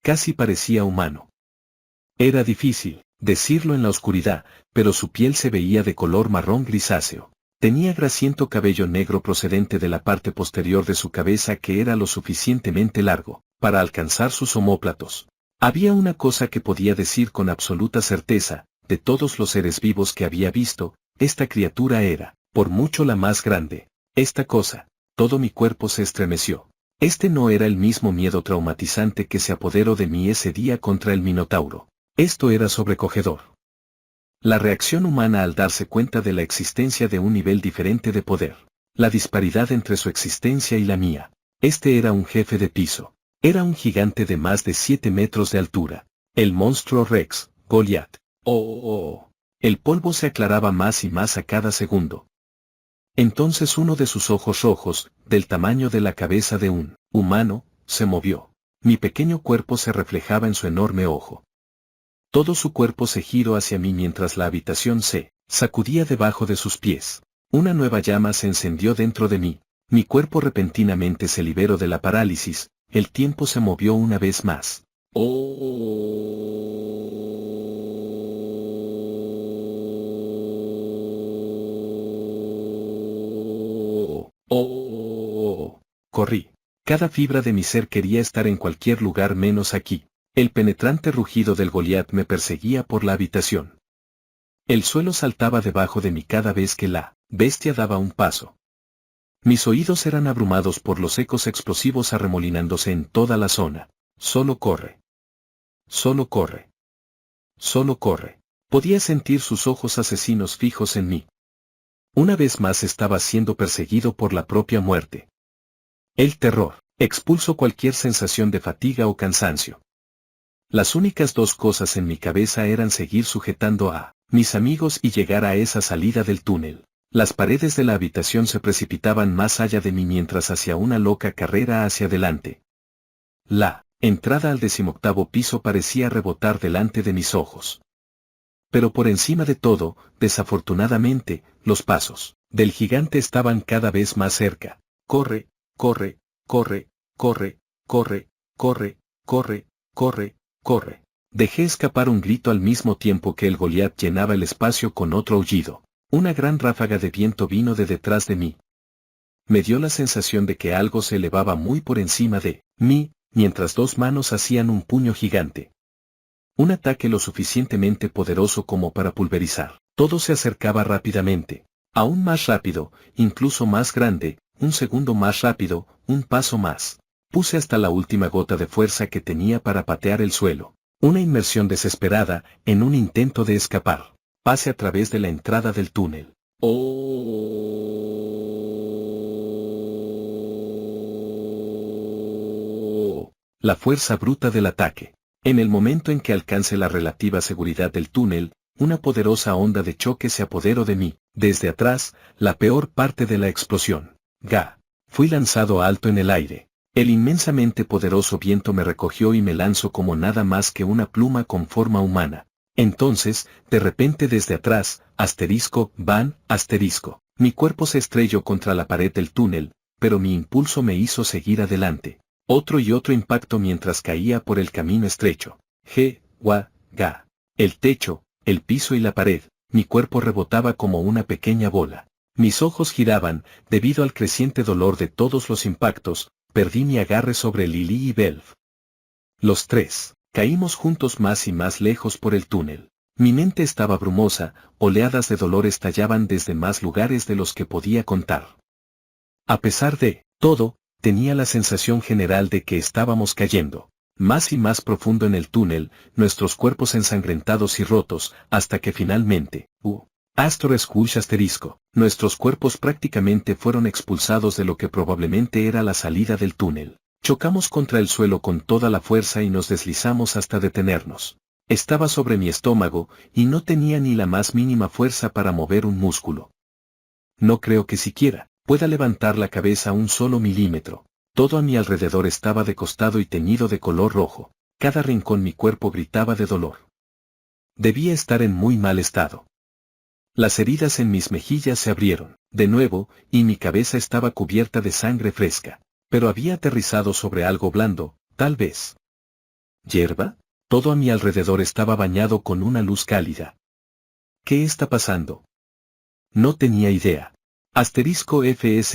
Casi parecía humano. Era difícil decirlo en la oscuridad, pero su piel se veía de color marrón grisáceo. Tenía grasiento cabello negro procedente de la parte posterior de su cabeza que era lo suficientemente largo para alcanzar sus omóplatos. Había una cosa que podía decir con absoluta certeza: de todos los seres vivos que había visto, esta criatura era, por mucho, la más grande. Esta cosa. Todo mi cuerpo se estremeció. Este no era el mismo miedo traumatizante que se apoderó de mí ese día contra el Minotauro. Esto era sobrecogedor. La reacción humana al darse cuenta de la existencia de un nivel diferente de poder. La disparidad entre su existencia y la mía. Este era un jefe de piso. Era un gigante de más de 7 metros de altura. El monstruo Rex, Goliat. Oh. El polvo se aclaraba más y más a cada segundo. Entonces uno de sus ojos rojos, del tamaño de la cabeza de un humano, se movió. Mi pequeño cuerpo se reflejaba en su enorme ojo. Todo su cuerpo se giró hacia mí mientras la habitación se sacudía debajo de sus pies. Una nueva llama se encendió dentro de mí. Mi cuerpo repentinamente se liberó de la parálisis. El tiempo se movió una vez más. Corrí. Cada fibra de mi ser quería estar en cualquier lugar menos aquí. El penetrante rugido del Goliat me perseguía por la habitación. El suelo saltaba debajo de mí cada vez que la bestia daba un paso. Mis oídos eran abrumados por los ecos explosivos arremolinándose en toda la zona. Solo corre. Solo corre. Solo corre. Podía sentir sus ojos asesinos fijos en mí. Una vez más estaba siendo perseguido por la propia muerte. El terror expulsó cualquier sensación de fatiga o cansancio. Las únicas dos cosas en mi cabeza eran seguir sujetando a mis amigos y llegar a esa salida del túnel. Las paredes de la habitación se precipitaban más allá de mí mientras hacía una loca carrera hacia adelante. La entrada al 18º piso parecía rebotar delante de mis ojos. Pero por encima de todo, desafortunadamente, los pasos del gigante estaban cada vez más cerca. Corre, corre, corre, corre, corre, corre, corre, corre, corre. Dejé escapar un grito al mismo tiempo que el Goliat llenaba el espacio con otro aullido. Una gran ráfaga de viento vino de detrás de mí. Me dio la sensación de que algo se elevaba muy por encima de mí, mientras dos manos hacían un puño gigante. Un ataque lo suficientemente poderoso como para pulverizar. Todo se acercaba rápidamente. Aún más rápido, incluso más grande, un segundo más rápido, un paso más. Puse hasta la última gota de fuerza que tenía para patear el suelo. Una inmersión desesperada, en un intento de escapar. Pase a través de la entrada del túnel. ¡Oh! La fuerza bruta del ataque. En el momento en que alcance la relativa seguridad del túnel, una poderosa onda de choque se apoderó de mí. Desde atrás, la peor parte de la explosión. Fui lanzado alto en el aire. El inmensamente poderoso viento me recogió y me lanzó como nada más que una pluma con forma humana. Entonces, de repente desde atrás, mi cuerpo se estrelló contra la pared del túnel, pero mi impulso me hizo seguir adelante. Otro y otro impacto mientras caía por el camino estrecho. El techo, el piso y la pared, mi cuerpo rebotaba como una pequeña bola. Mis ojos giraban, debido al creciente dolor de todos los impactos, perdí mi agarre sobre Lily y Belv. Los tres, caímos juntos más y más lejos por el túnel. Mi mente estaba brumosa, oleadas de dolor estallaban desde más lugares de los que podía contar. A pesar de todo, tenía la sensación general de que estábamos cayendo más y más profundo en el túnel, nuestros cuerpos ensangrentados y rotos, hasta que finalmente, nuestros cuerpos prácticamente fueron expulsados de lo que probablemente era la salida del túnel. Chocamos contra el suelo con toda la fuerza y nos deslizamos hasta detenernos. Estaba sobre mi estómago, y no tenía ni la más mínima fuerza para mover un músculo. No creo que siquiera pueda levantar la cabeza un solo milímetro. Todo a mi alrededor estaba de costado y teñido de color rojo. Cada rincón mi cuerpo gritaba de dolor. Debía estar en muy mal estado. Las heridas en mis mejillas se abrieron, de nuevo, y mi cabeza estaba cubierta de sangre fresca. Pero había aterrizado sobre algo blando, tal vez. ¿Hierba? Todo a mi alrededor estaba bañado con una luz cálida. ¿Qué está pasando? No tenía idea. *FSSSHHH*.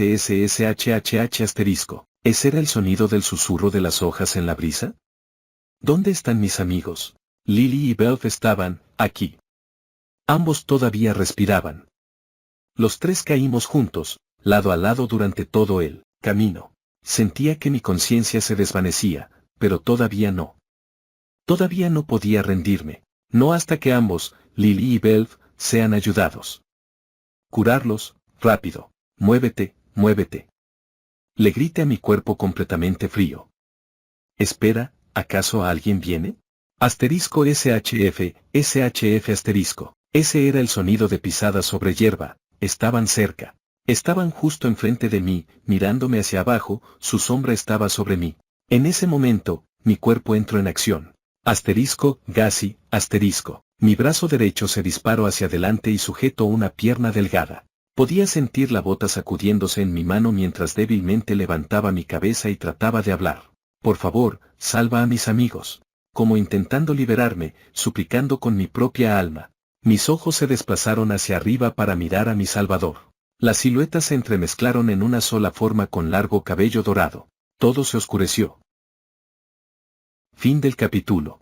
¿Ese era el sonido del susurro de las hojas en la brisa? ¿Dónde están mis amigos? Lily y Belv estaban aquí. Ambos todavía respiraban. Los tres caímos juntos, lado a lado durante todo el camino. Sentía que mi conciencia se desvanecía, pero todavía no. Todavía no podía rendirme. No hasta que ambos, Lily y Belv, sean ayudados. Curarlos, rápido. Muévete, muévete. Le grité a mi cuerpo completamente frío. Espera, ¿acaso alguien viene? *SHF. Ese era el sonido de pisadas sobre hierba. Estaban cerca. Estaban justo enfrente de mí, mirándome hacia abajo, su sombra estaba sobre mí. En ese momento, mi cuerpo entró en acción. *Gasi. Mi brazo derecho se disparó hacia adelante y sujetó una pierna delgada. Podía sentir la bota sacudiéndose en mi mano mientras débilmente levantaba mi cabeza y trataba de hablar. Por favor, salva a mis amigos. Como intentando liberarme, suplicando con mi propia alma. Mis ojos se desplazaron hacia arriba para mirar a mi salvador. Las siluetas se entremezclaron en una sola forma con largo cabello dorado. Todo se oscureció. Fin del capítulo.